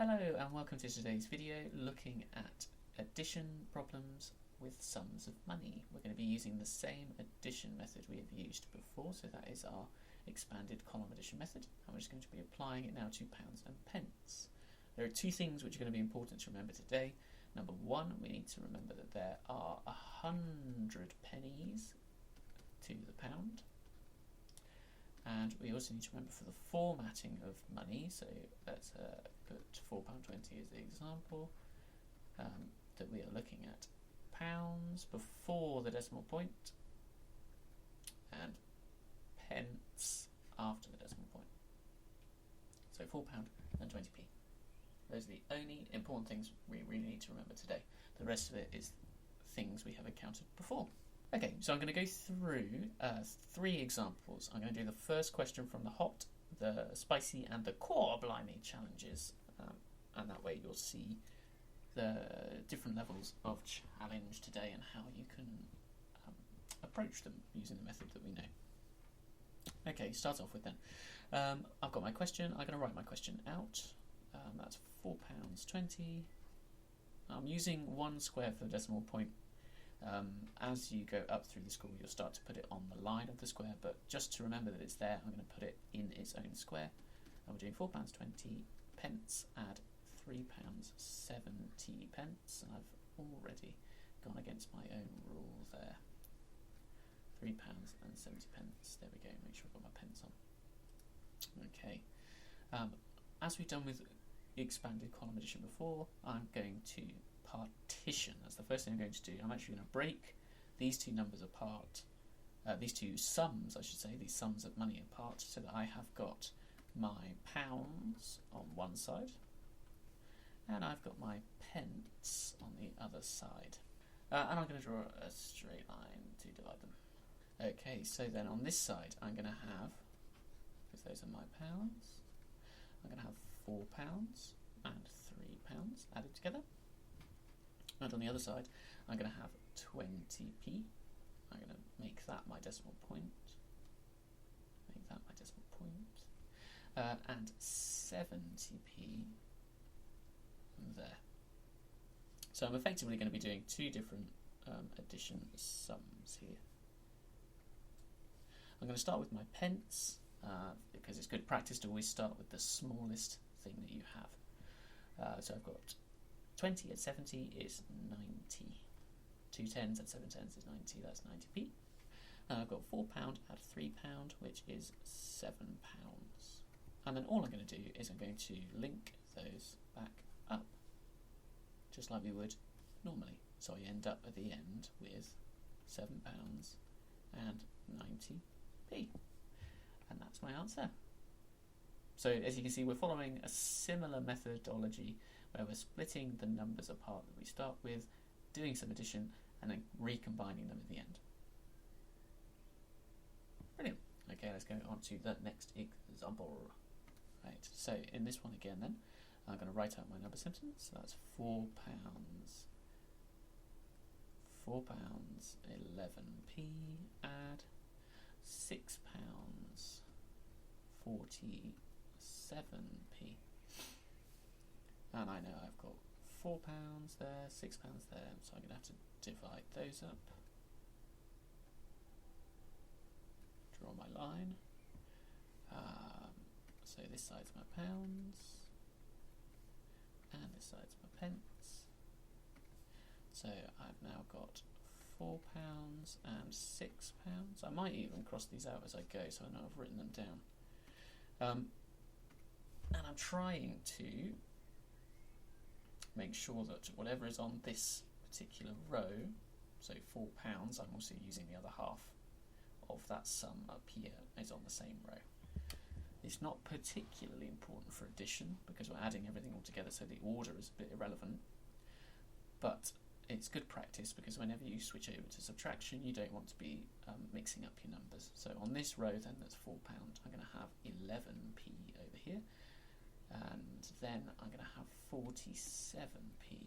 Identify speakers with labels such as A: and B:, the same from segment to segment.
A: Hello and welcome to today's video looking at addition problems with sums of money. We're going to be using the same addition method we have used before, so that is our expanded column addition method, and we're just going to be applying it now to pounds and pence. There are two things which are going to be important to remember today. Number one, we need to remember that there are 100 pennies to the pound. And we also need to remember for the formatting of money, so let's put £4.20 as the example, that we are looking at pounds before the decimal point and pence after the decimal point. So £4 and 20p. Those are the only important things we really need to remember today. The rest of it is things we have encountered before. Okay, so I'm going to go through 3 examples. I'm going to do the first question from the hot, the spicy and the core blimey challenges, and that way you'll see the different levels of challenge today and how you can approach them using the method that we know. Okay, start off with then. I've got my question. I'm going to write my question out. That's £4.20. I'm using 1 square for the decimal point. As you go up through the score, you'll start to put it on the line of the square, but just to remember that it's there, I'm going to put it in its own square. And we're doing £4.20, pence, add £3.70, pence, and I've already gone against my own rule there. £3.70, there we go, make sure I've got my pence on. Okay, as we've done with expanded column addition before, I'm going to partition. That's the first thing I'm going to do. I'm actually going to break these two numbers apart, these two sums, I should say, these sums of money apart, so that I have got my pounds on one side and I've got my pence on the other side. And I'm going to draw a straight line to divide them. Okay, so then on this side I'm going to have, because those are my pounds, I'm going to have £4 and £3 added together. And on the other side, I'm going to have 20p. I'm going to make that my decimal point. Make that my decimal point. And 70p there. So I'm effectively going to be doing 2 different addition sums here. I'm going to start with my pence, because it's good practice to always start with the smallest thing that you have. So I've got 20 at 70 is 90. 2 tens at 7 tens is 90, that's 90p. And I've got £4 at £3, which is £7. And then all I'm going to do is I'm going to link those back up, just like we would normally. So I end up at the end with £7 and 90p. And that's my answer. So as you can see, we're following a similar methodology where we're splitting the numbers apart that we start with, doing some addition, and then recombining them at the end. Brilliant. Okay, let's go on to the next example. Right, so in this one again then, I'm going to write out my number sentence. So that's £4, £11p, add £6, 47p. And I know I've got £4 there, £6 there, so I'm going to have to divide those up. Draw my line. So this side's my pounds, and this side's my pence. So I've now got £4 and £6. I might even cross these out as I go, so I know I've written them down. And I'm trying to make sure that whatever is on this particular row, so £4, I'm also using the other half of that sum up here, is on the same row. It's not particularly important for addition because we're adding everything all together, so the order is a bit irrelevant, but it's good practice because whenever you switch over to subtraction, you don't want to be mixing up your numbers. So on this row then, that's £4, I'm going to have 11p over here, and then I'm going to have 47p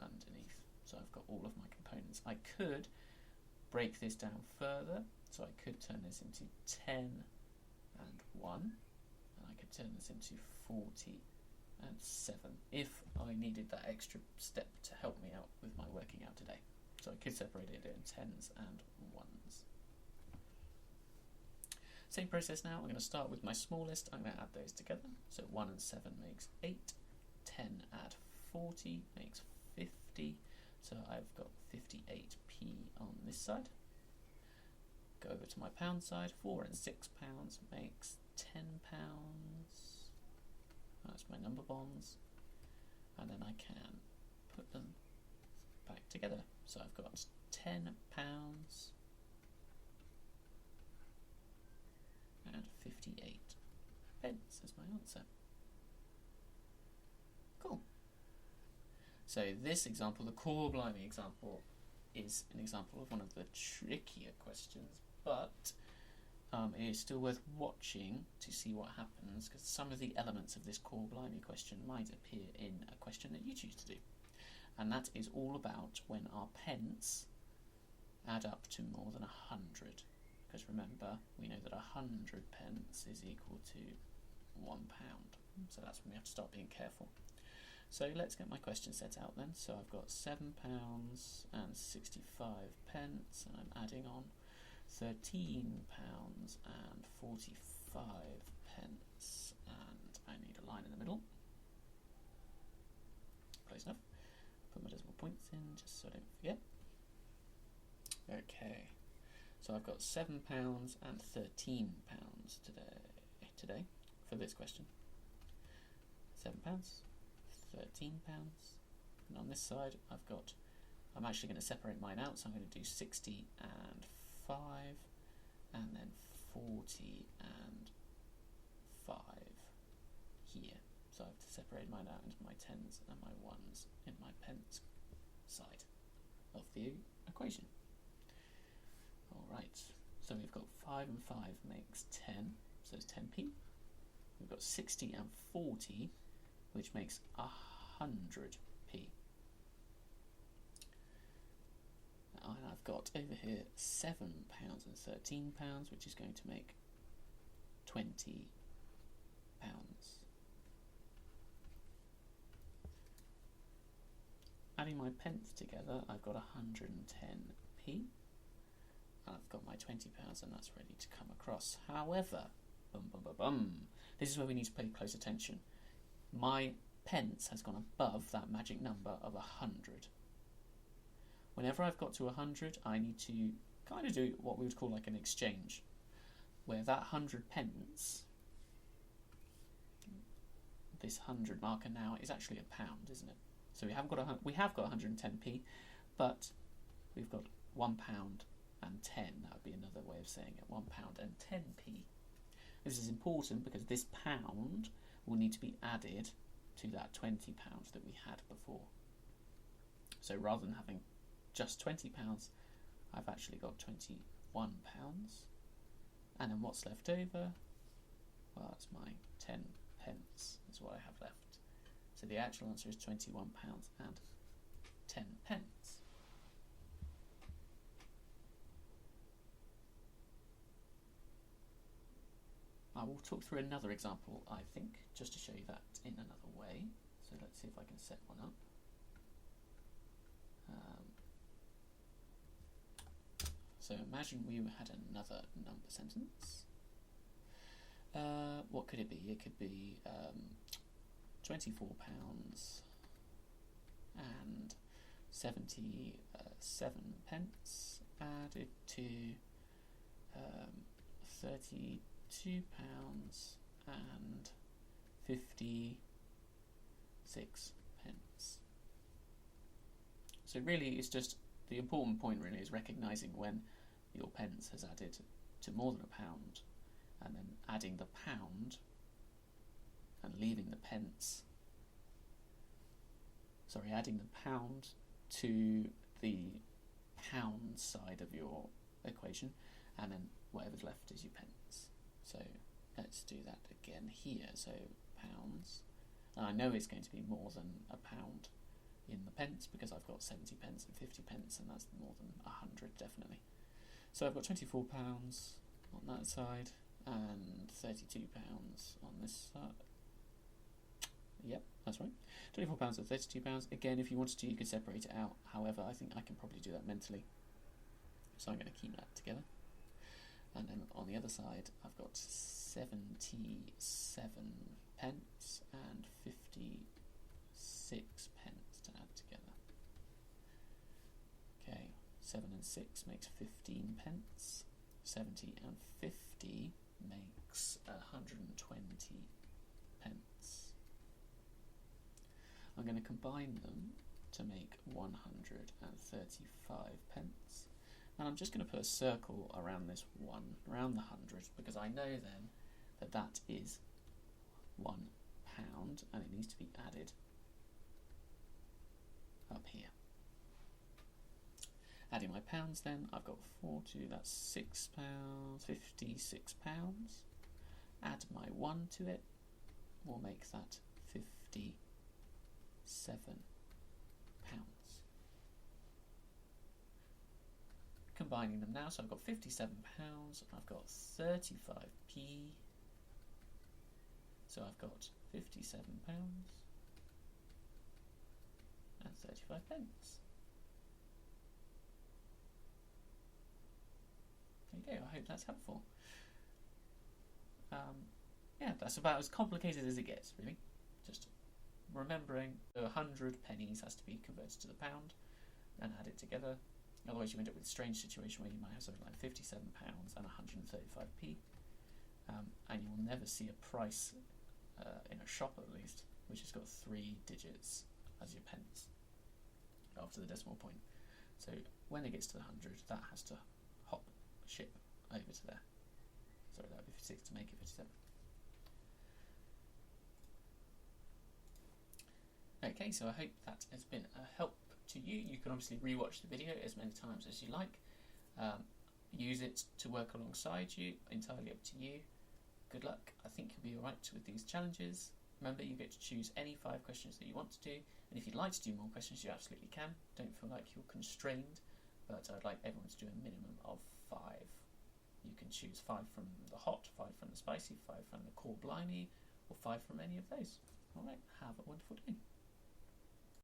A: underneath. So I've got all of my components. I could break this down further, so I could turn this into 10 and 1, and I could turn this into 40 and 7 if I needed that extra step to help me out with my working out today. So I could separate it in 10s and 1s. Same process now. I'm going to start with my smallest. I'm going to add those together. So 1 and 7 makes 8. 10 add 40 makes 50. So I've got 58p on this side. Go over to my pound side. 4 and 6 pounds makes 10 pounds. That's my number bonds. And then I can put them back together. So I've got 10 pounds and 58 pence as my answer. Cool. So this example, the core blimey example, is an example of one of the trickier questions, but it is still worth watching to see what happens, because some of the elements of this core blimey question might appear in a question that you choose to do. And that is all about when our pence add up to more than 100. Because remember, we know that 100 pence is equal to £1. So that's when we have to start being careful. So let's get my question set out then. So I've got £7 and 65 pence, and I'm adding on £13 and 45 pence, and I need a line in the middle. Close enough. Put my decimal points in just so I don't forget. Okay, so I've got £7 and £13 today for this question. £7, £13, and on this side I'm actually going to separate mine out, so I'm going to do 60 and 5, and then 40 and 5 here. So I've separated mine out into my 10s and my 1s in my pence side of the equation. Alright, so we've got 5 and 5 makes 10, so it's 10p. We've got 60 and 40, which makes 100p. And I've got over here £7 and £13, which is going to make £20. Adding my pence together, I've got 110p. I've got my £20 and that's ready to come across. However, this is where we need to pay close attention. My pence has gone above that magic number of 100. Whenever I've got to 100, I need to kind of do what we would call like an exchange, where that 100 pence, this 100 marker now, is actually a pound, isn't it? So we have got 110p, but we've got £1 and 10. That would be another way of saying it, £1 and 10p. This is important because this pound will need to be added to that £20 that we had before. So rather than having just £20, I've actually got £21. And then what's left over? Well, it's my 10 pence is what I have left. So the actual answer is £21 and 10 pence. I will talk through another example, I think, just to show you that in another way. So let's see if I can set one up. So imagine we had another number sentence. What could it be? It could be £24 and 77 pence added to £32 and 56 pence. So really it's just, the important point really is recognising when your pence has added to more than a pound, and then adding the pound and leaving the pence, adding the pound to the pound side of your equation, and then whatever's left is your pence. So let's do that again here. So pounds, and I know it's going to be more than a pound in the pence because I've got 70 pence and 50 pence, and that's more than 100 definitely. So I've got £24 on that side and £32 on this side. Yep, that's right. £24 or £32. Again, if you wanted to, you could separate it out. However, I think I can probably do that mentally. So I'm going to keep that together. And then on the other side, I've got 77 pence and 56 pence to add together. Okay, 7 and 6 makes 15 pence. 70 and 50 makes 120 pence. I'm going to combine them to make 135 pence. And I'm just going to put a circle around this one, around the 100, because I know then that that is £1 and it needs to be added up here. Adding my pounds then, I've got 40, that's £6, £56. Add my 1 to it, we'll make that £57. Combining them now, so I've got £57, I've got 35p, so I've got £57 and 35 pence. There you go, I hope that's helpful. Yeah, that's about as complicated as it gets, really. Just remembering the 100 pennies has to be converted to the pound and add it together. Otherwise you end up with a strange situation where you might have something like £57 and 135p, and you'll never see a price in a shop at least which has got 3 digits as your pence after the decimal point. So when it gets to the 100, that has to ship over to there. Sorry, that would be 56 to make it 57. Okay, so I hope that has been a help to you. You can obviously rewatch the video as many times as you like. Use it to work alongside you, entirely up to you. Good luck. I think you'll be alright with these challenges. Remember, you get to choose any 5 questions that you want to do, and if you'd like to do more questions, you absolutely can. Don't feel like you're constrained, but I'd like everyone to do a minimum of 5. You can choose 5 from the hot, 5 from the spicy, 5 from the core blimey, or 5 from any of those. Alright, have a wonderful day.